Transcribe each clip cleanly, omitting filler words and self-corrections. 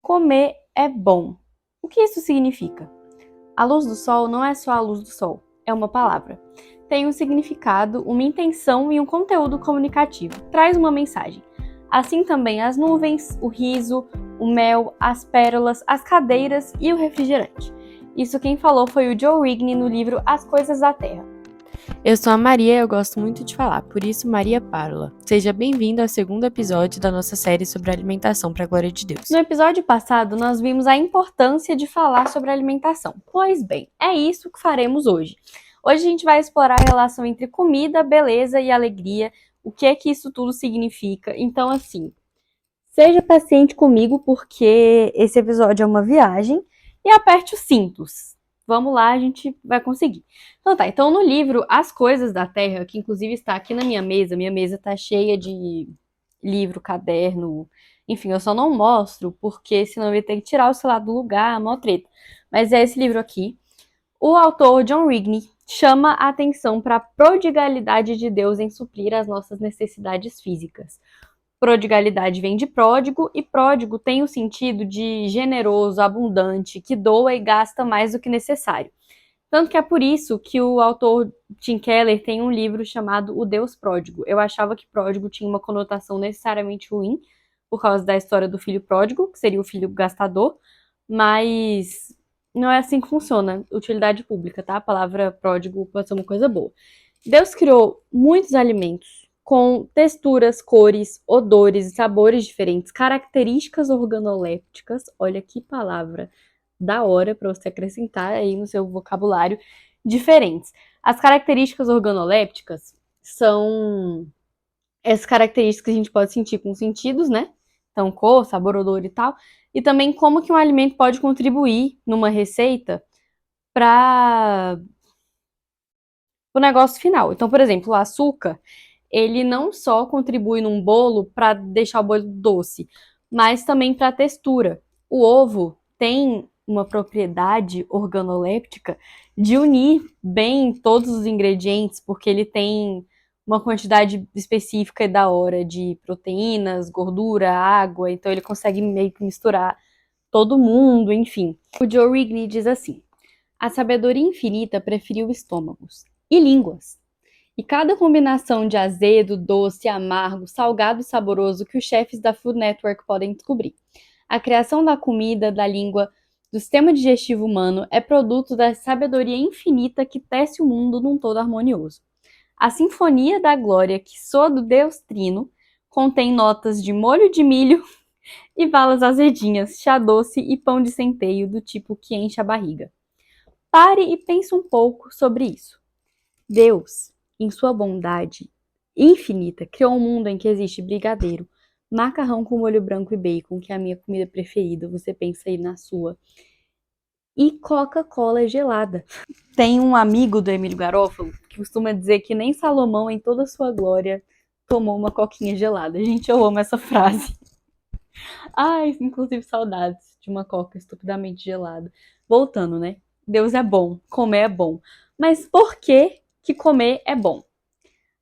Comer é bom. O que isso significa? A luz do sol não é só a luz do sol, é uma palavra. Tem um significado, uma intenção e um conteúdo comunicativo. Traz uma mensagem. Assim também as nuvens, o riso, o mel, as pérolas, as cadeiras e o refrigerante. Isso quem falou foi o Joe Rigney no livro As Coisas da Terra. Eu sou a Maria e eu gosto muito de falar, por isso Maria Parla. Seja bem-vindo ao segundo episódio da nossa série sobre alimentação para a glória de Deus. No episódio passado, nós vimos a importância de falar sobre alimentação. Pois bem, é isso que faremos hoje. Hoje a gente vai explorar a relação entre comida, beleza e alegria, o que é que isso tudo significa. Então, assim, seja paciente comigo porque esse episódio é uma viagem e aperte os cintos. Vamos lá, a gente vai conseguir. Então no livro As Coisas da Terra, que inclusive está aqui na minha mesa tá cheia de livro, caderno, enfim, eu só não mostro porque senão eu ia ter que tirar o celular do lugar, mó treta. Mas é esse livro aqui. O autor John Rigney chama a atenção para a prodigalidade de Deus em suprir as nossas necessidades físicas. Prodigalidade vem de pródigo, e pródigo tem o sentido de generoso, abundante, que doa e gasta mais do que necessário. Tanto que é por isso que o autor Tim Keller tem um livro chamado O Deus Pródigo. Eu achava que pródigo tinha uma conotação necessariamente ruim, por causa da história do filho pródigo, que seria o filho gastador, mas não é assim que funciona. Utilidade pública, tá? A palavra pródigo pode ser uma coisa boa. Deus criou muitos alimentos com texturas, cores, odores e sabores diferentes, características organolépticas, olha que palavra da hora para você acrescentar aí no seu vocabulário, diferentes. As características organolépticas são essas características que a gente pode sentir com os sentidos, né? Então, cor, sabor, odor e tal. E também como que um alimento pode contribuir numa receita para o negócio final. Então, por exemplo, o açúcar, ele não só contribui num bolo para deixar o bolo doce, mas também para a textura. O ovo tem uma propriedade organoléptica de unir bem todos os ingredientes, porque ele tem uma quantidade específica e da hora de proteínas, gordura, água, então ele consegue meio que misturar todo mundo, enfim. O Joe Rigney diz assim: a sabedoria infinita preferiu estômagos e línguas. E cada combinação de azedo, doce, amargo, salgado e saboroso que os chefes da Food Network podem descobrir. A criação da comida, da língua, do sistema digestivo humano é produto da sabedoria infinita que tece o mundo num todo harmonioso. A sinfonia da glória que soa do Deus Trino contém notas de molho de milho e balas azedinhas, chá doce e pão de centeio do tipo que enche a barriga. Pare e pense um pouco sobre isso. Deus, em sua bondade infinita, criou um mundo em que existe brigadeiro, macarrão com molho branco e bacon, que é a minha comida preferida, você pensa aí na sua, e Coca-Cola gelada. Tem um amigo do Emílio Garófalo que costuma dizer que nem Salomão, em toda a sua glória, tomou uma coquinha gelada. Gente, eu amo essa frase. Ai, inclusive saudades de uma coca estupidamente gelada. Voltando, né? Deus é bom, comer é bom. Mas por que comer é bom?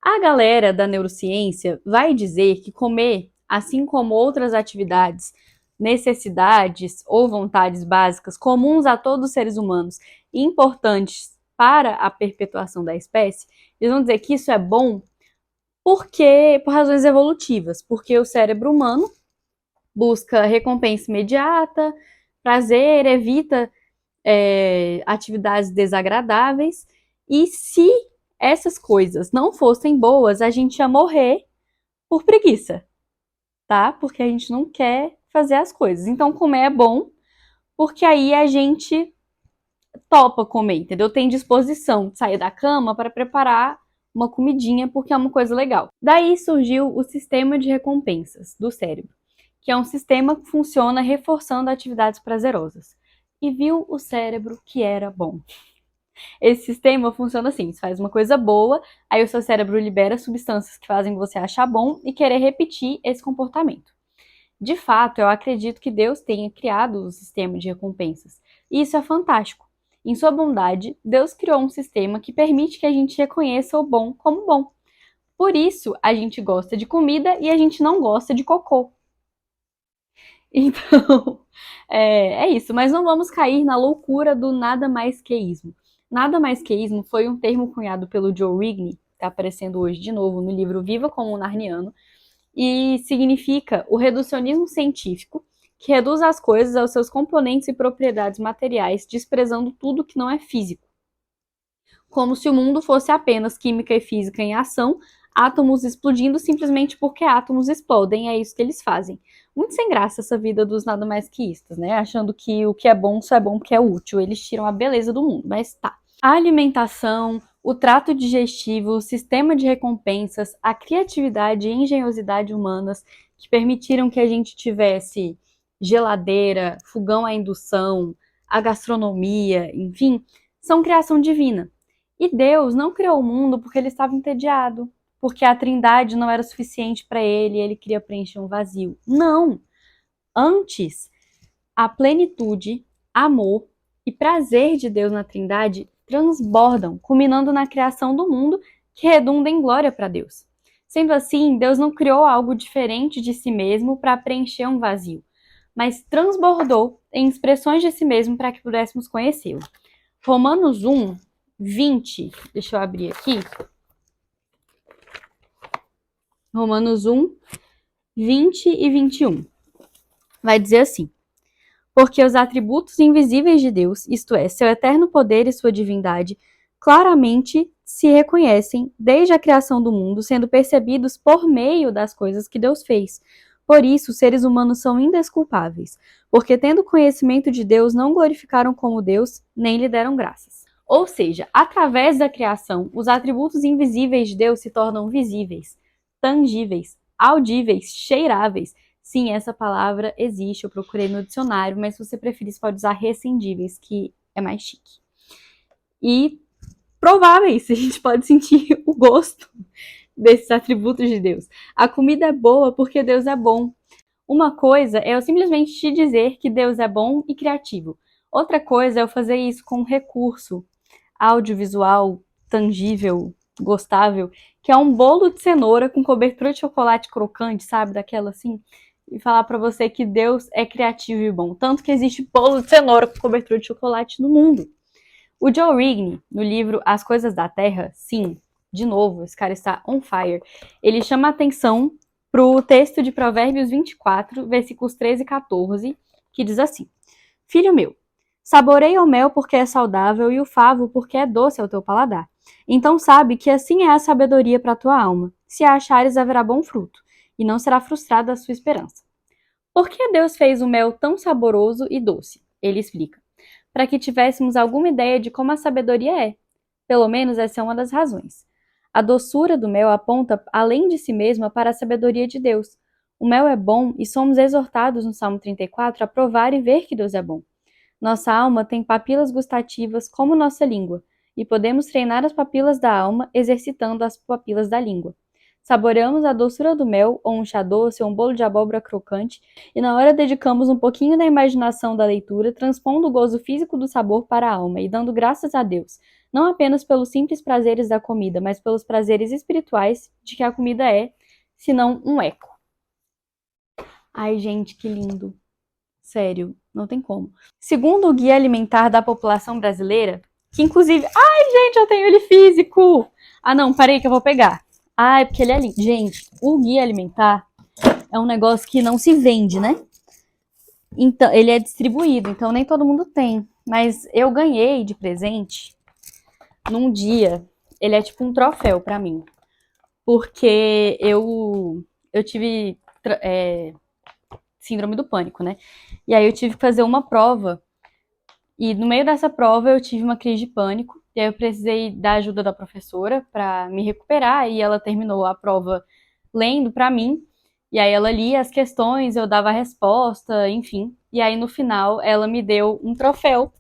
A galera da neurociência vai dizer que comer, assim como outras atividades, necessidades ou vontades básicas comuns a todos os seres humanos e importantes para a perpetuação da espécie, eles vão dizer que isso é bom por razões evolutivas, porque o cérebro humano busca recompensa imediata, prazer, evita atividades desagradáveis, e se essas coisas não fossem boas, a gente ia morrer por preguiça, tá? Porque a gente não quer fazer as coisas. Então, comer é bom, porque aí a gente topa comer, entendeu? Tem disposição de sair da cama para preparar uma comidinha, porque é uma coisa legal. Daí surgiu o sistema de recompensas do cérebro, que é um sistema que funciona reforçando atividades prazerosas. E viu o cérebro que era bom. Esse sistema funciona assim: você faz uma coisa boa, aí o seu cérebro libera substâncias que fazem você achar bom e querer repetir esse comportamento. De fato, eu acredito que Deus tenha criado o sistema de recompensas. E isso é fantástico. Em sua bondade, Deus criou um sistema que permite que a gente reconheça o bom como bom. Por isso, a gente gosta de comida e a gente não gosta de cocô. Então, É isso, mas não vamos cair na loucura do nada mais queísmo. Nada mais queísmo foi um termo cunhado pelo Joe Rigney, que está aparecendo hoje de novo no livro Viva como um Narniano, e significa o reducionismo científico, que reduz as coisas aos seus componentes e propriedades materiais, desprezando tudo que não é físico. Como se o mundo fosse apenas química e física em ação, átomos explodindo simplesmente porque átomos explodem, é isso que eles fazem. Muito sem graça essa vida dos nada mais queístas, né? Achando que o que é bom só é bom porque é útil. Eles tiram a beleza do mundo, mas tá. A alimentação, o trato digestivo, o sistema de recompensas, a criatividade e engenhosidade humanas que permitiram que a gente tivesse geladeira, fogão a indução, a gastronomia, enfim, são criação divina. E Deus não criou o mundo porque ele estava entediado, porque a Trindade não era suficiente para ele e ele queria preencher um vazio. Não! Antes, a plenitude, amor e prazer de Deus na Trindade transbordam, culminando na criação do mundo que redunda em glória para Deus. Sendo assim, Deus não criou algo diferente de si mesmo para preencher um vazio, mas transbordou em expressões de si mesmo para que pudéssemos conhecê-lo. Romanos 1, 20, deixa eu abrir aqui. Romanos 1, 20 e 21. Vai dizer assim: porque os atributos invisíveis de Deus, isto é, seu eterno poder e sua divindade, claramente se reconhecem desde a criação do mundo, sendo percebidos por meio das coisas que Deus fez. Por isso, os seres humanos são indesculpáveis, porque tendo conhecimento de Deus, não glorificaram como Deus, nem lhe deram graças. Ou seja, através da criação, os atributos invisíveis de Deus se tornam visíveis, tangíveis, audíveis, cheiráveis. Sim, essa palavra existe, eu procurei no dicionário, mas se você preferir, você pode usar recendíveis, que é mais chique. E prováveis, a gente pode sentir o gosto desses atributos de Deus. A comida é boa porque Deus é bom. Uma coisa é eu simplesmente te dizer que Deus é bom e criativo. Outra coisa é eu fazer isso com um recurso audiovisual, tangível, gostável, que é um bolo de cenoura com cobertura de chocolate crocante, sabe? Daquela assim. E falar pra você que Deus é criativo e bom. Tanto que existe bolo de cenoura com cobertura de chocolate no mundo. O Joe Rigney, no livro As Coisas da Terra, sim, de novo, esse cara está on fire, ele chama a atenção pro texto de Provérbios 24, versículos 13 e 14, que diz assim: Filho meu, saboreia o mel porque é saudável e o favo porque é doce ao teu paladar. Então sabe que assim é a sabedoria para a tua alma. Se a achares, haverá bom fruto, e não será frustrada a sua esperança. Por que Deus fez o mel tão saboroso e doce? Ele explica. Para que tivéssemos alguma ideia de como a sabedoria é. Pelo menos essa é uma das razões. A doçura do mel aponta, além de si mesma, para a sabedoria de Deus. O mel é bom e somos exortados no Salmo 34 a provar e ver que Deus é bom. Nossa alma tem papilas gustativas como nossa língua, e podemos treinar as papilas da alma exercitando as papilas da língua. Saboreamos a doçura do mel, ou um chá doce, ou um bolo de abóbora crocante, e na hora dedicamos um pouquinho da imaginação da leitura, transpondo o gozo físico do sabor para a alma e dando graças a Deus, não apenas pelos simples prazeres da comida, mas pelos prazeres espirituais de que a comida é, senão um eco. Ai, gente, que lindo. Sério, não tem como. Segundo o Guia Alimentar da População Brasileira, que inclusive... Ai, gente, eu tenho ele físico! Ah, não, parei que eu vou pegar. Ai, porque ele é lindo. Gente, o Guia Alimentar é um negócio que não se vende, né? Então, ele é distribuído, então nem todo mundo tem. Mas eu ganhei de presente num dia. Ele é tipo um troféu pra mim. Porque eu tive síndrome do pânico, né? E aí eu tive que fazer uma prova. E no meio dessa prova eu tive uma crise de pânico. E aí eu precisei da ajuda da professora pra me recuperar. E ela terminou a prova lendo pra mim. E aí ela lia as questões, eu dava a resposta, enfim. E aí no final ela me deu um troféu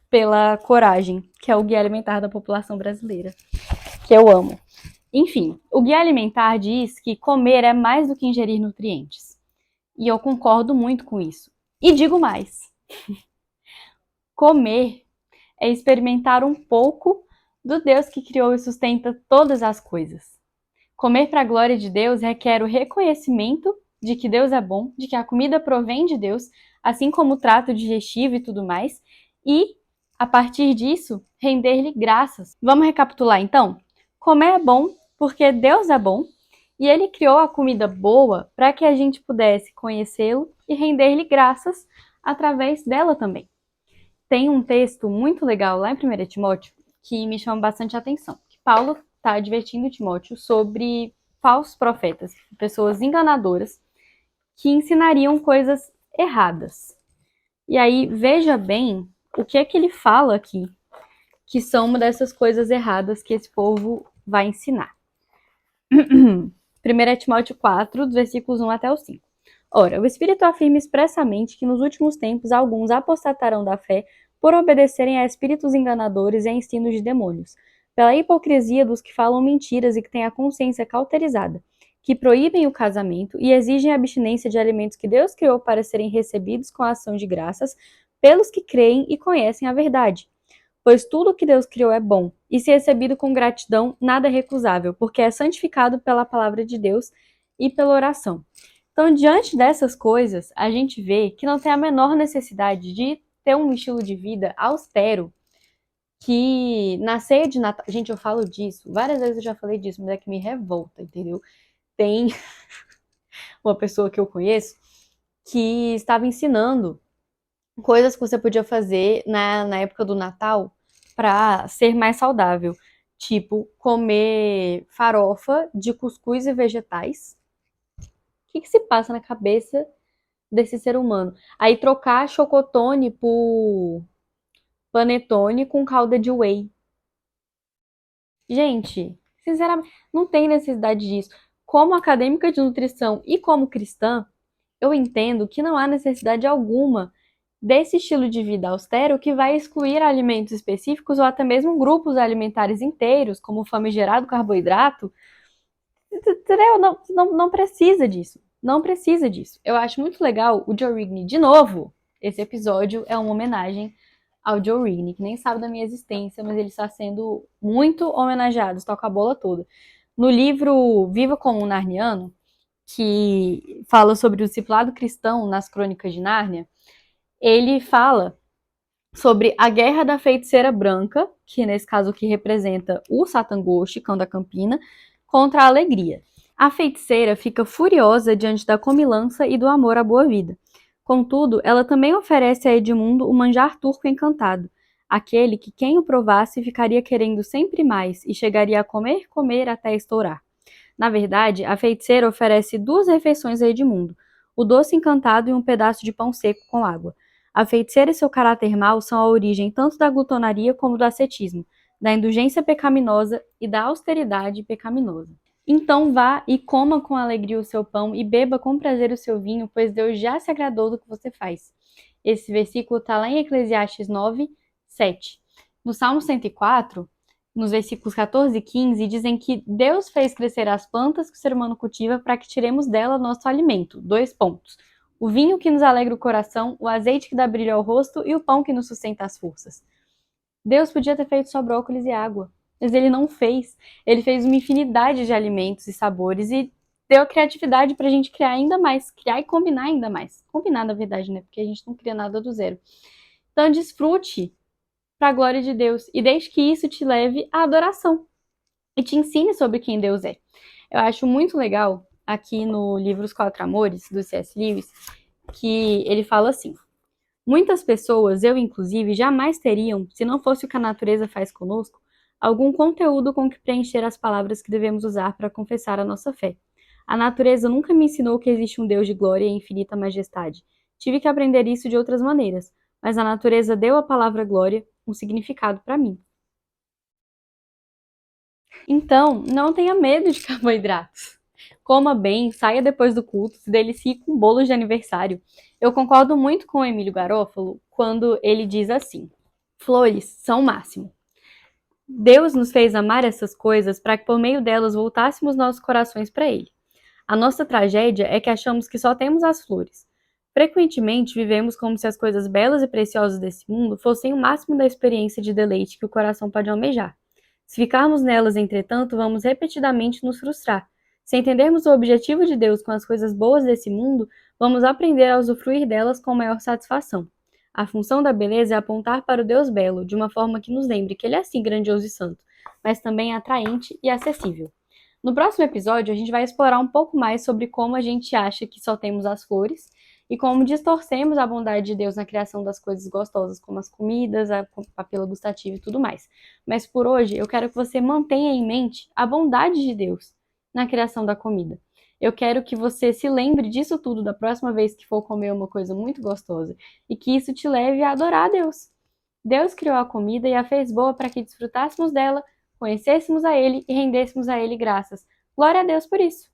pela coragem, que é o Guia Alimentar da População Brasileira, que eu amo. Enfim, o Guia Alimentar diz que comer é mais do que ingerir nutrientes. E eu concordo muito com isso. E digo mais. Comer é experimentar um pouco do Deus que criou e sustenta todas as coisas. Comer para a glória de Deus requer o reconhecimento de que Deus é bom, de que a comida provém de Deus, assim como o trato digestivo e tudo mais, e, a partir disso, render-lhe graças. Vamos recapitular então? Comer é bom porque Deus é bom, e ele criou a comida boa para que a gente pudesse conhecê-lo e render-lhe graças através dela também. Tem um texto muito legal lá em 1 Timóteo que me chama bastante atenção. Que Paulo está advertindo Timóteo sobre falsos profetas, pessoas enganadoras que ensinariam coisas erradas. E aí, veja bem o que é que ele fala aqui, que são uma dessas coisas erradas que esse povo vai ensinar. 1 Timóteo 4, dos versículos 1 até o 5. Ora, o Espírito afirma expressamente que nos últimos tempos alguns apostatarão da fé por obedecerem a espíritos enganadores e a ensinos de demônios, pela hipocrisia dos que falam mentiras e que têm a consciência cauterizada, que proíbem o casamento e exigem a abstinência de alimentos que Deus criou para serem recebidos com a ação de graças pelos que creem e conhecem a verdade. Pois tudo o que Deus criou é bom, e se recebido com gratidão, nada é recusável, porque é santificado pela palavra de Deus e pela oração. Então, diante dessas coisas, a gente vê que não tem a menor necessidade de ter um estilo de vida austero, que na ceia de Natal... Gente, eu falo disso, várias vezes eu já falei disso, mas é que me revolta, entendeu? Tem uma pessoa que eu conheço que estava ensinando coisas que você podia fazer na época do Natal para ser mais saudável. Tipo, comer farofa de cuscuz e vegetais. O que se passa na cabeça desse ser humano? Aí trocar chocotone por panetone com calda de whey. Gente, sinceramente, não tem necessidade disso. Como acadêmica de nutrição e como cristã, eu entendo que não há necessidade alguma desse estilo de vida austero que vai excluir alimentos específicos ou até mesmo grupos alimentares inteiros, como o famigerado carboidrato. Entendeu? Não precisa disso. Não precisa disso. Eu acho muito legal o Joe Rogan. De novo, esse episódio é uma homenagem ao Joe Rogan, que nem sabe da minha existência, mas ele está sendo muito homenageado, toca a bola toda. No livro Viva como um Narniano, que fala sobre o discipulado cristão nas Crônicas de Nárnia, ele fala sobre a Guerra da Feiticeira Branca, que nesse caso que representa o Satangoshi, cão da Campina, contra a alegria. A feiticeira fica furiosa diante da comilança e do amor à boa vida. Contudo, ela também oferece a Edmundo o manjar turco encantado, aquele que quem o provasse ficaria querendo sempre mais e chegaria a comer até estourar. Na verdade, a feiticeira oferece 2 refeições a Edmundo, o doce encantado e um pedaço de pão seco com água. A feiticeira e seu caráter mau são a origem tanto da glutonaria como do ascetismo, da indulgência pecaminosa e da austeridade pecaminosa. Então vá e coma com alegria o seu pão e beba com prazer o seu vinho, pois Deus já se agradou do que você faz. Esse versículo está lá em Eclesiastes 9, 7. No Salmo 104, nos versículos 14 e 15, dizem que Deus fez crescer as plantas que o ser humano cultiva para que tiremos dela nosso alimento. 2 pontos. O vinho que nos alegra o coração, o azeite que dá brilho ao rosto e o pão que nos sustenta as forças. Deus podia ter feito só brócolis e água, mas ele não fez. Ele fez uma infinidade de alimentos e sabores e deu a criatividade pra gente criar ainda mais, criar e combinar ainda mais. Combinar, na verdade, né? Porque a gente não cria nada do zero. Então, desfrute para a glória de Deus e deixe que isso te leve à adoração e te ensine sobre quem Deus é. Eu acho muito legal aqui no livro Os 4 Amores, do C.S. Lewis, que ele fala assim: muitas pessoas, eu inclusive, jamais teriam, se não fosse o que a natureza faz conosco, algum conteúdo com que preencher as palavras que devemos usar para confessar a nossa fé. A natureza nunca me ensinou que existe um Deus de glória e infinita majestade. Tive que aprender isso de outras maneiras, mas a natureza deu à palavra glória um significado para mim. Então, não tenha medo de carboidratos. Coma bem, saia depois do culto, se delicie com bolos de aniversário. Eu concordo muito com o Emílio Garofalo quando ele diz assim: flores são o máximo. Deus nos fez amar essas coisas para que por meio delas voltássemos nossos corações para Ele. A nossa tragédia é que achamos que só temos as flores. Frequentemente vivemos como se as coisas belas e preciosas desse mundo fossem o máximo da experiência de deleite que o coração pode almejar. Se ficarmos nelas, entretanto, vamos repetidamente nos frustrar. Se entendermos o objetivo de Deus com as coisas boas desse mundo, vamos aprender a usufruir delas com maior satisfação. A função da beleza é apontar para o Deus belo, de uma forma que nos lembre que ele é sim grandioso e santo, mas também atraente e acessível. No próximo episódio, a gente vai explorar um pouco mais sobre como a gente acha que só temos as flores e como distorcemos a bondade de Deus na criação das coisas gostosas, como as comidas, a papila gustativa e tudo mais. Mas por hoje, eu quero que você mantenha em mente a bondade de Deus na criação da comida. Eu quero que você se lembre disso tudo da próxima vez que for comer uma coisa muito gostosa e que isso te leve a adorar a Deus. Deus criou a comida e a fez boa para que desfrutássemos dela, conhecêssemos a Ele e rendêssemos a Ele graças. Glória a Deus por isso!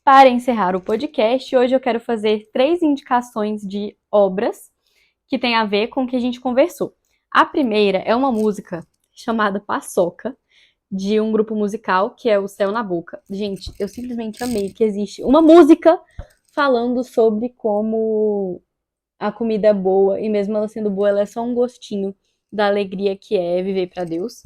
Para encerrar o podcast, hoje eu quero fazer 3 indicações de obras que têm a ver com o que a gente conversou. A primeira é uma música chamada Paçoca, de um grupo musical que é o Céu na Boca. Gente, eu simplesmente amei que existe uma música falando sobre como a comida é boa e mesmo ela sendo boa, ela é só um gostinho da alegria que é viver para Deus.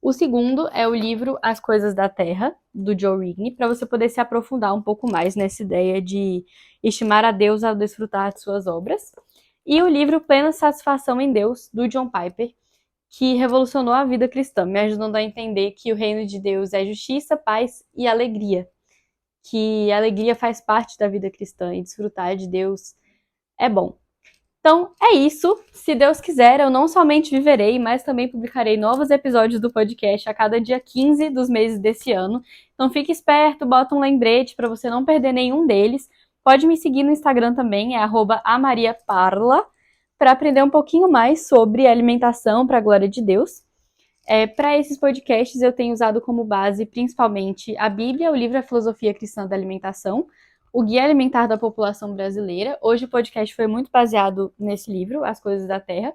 O segundo é o livro As Coisas da Terra, do Joe Rigney, para você poder se aprofundar um pouco mais nessa ideia de estimar a Deus ao desfrutar de suas obras. E o livro Plena Satisfação em Deus, do John Piper, que revolucionou a vida cristã, me ajudando a entender que o reino de Deus é justiça, paz e alegria. Que a alegria faz parte da vida cristã e desfrutar de Deus é bom. Então, é isso. Se Deus quiser, eu não somente viverei, mas também publicarei novos episódios do podcast a cada dia 15 dos meses desse ano. Então, fique esperto, bota um lembrete para você não perder nenhum deles. Pode me seguir no Instagram também, é @amariaparla, para aprender um pouquinho mais sobre alimentação para a glória de Deus. Para esses podcasts, eu tenho usado como base principalmente a Bíblia, o livro A Filosofia Cristã da Alimentação, o Guia Alimentar da População Brasileira. Hoje o podcast foi muito baseado nesse livro, As Coisas da Terra,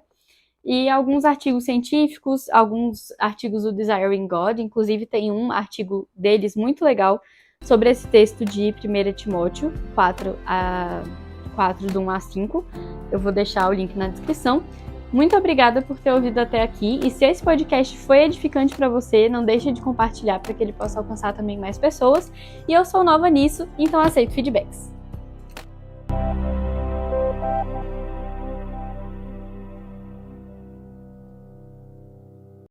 e alguns artigos científicos, alguns artigos do Desiring God, inclusive tem um artigo deles muito legal sobre esse texto de 1 Timóteo 4, do 1 a 5. Eu vou deixar o link na descrição. Muito obrigada por ter ouvido até aqui, e se esse podcast foi edificante para você, não deixe de compartilhar para que ele possa alcançar também mais pessoas. E eu sou nova nisso, então aceito feedbacks.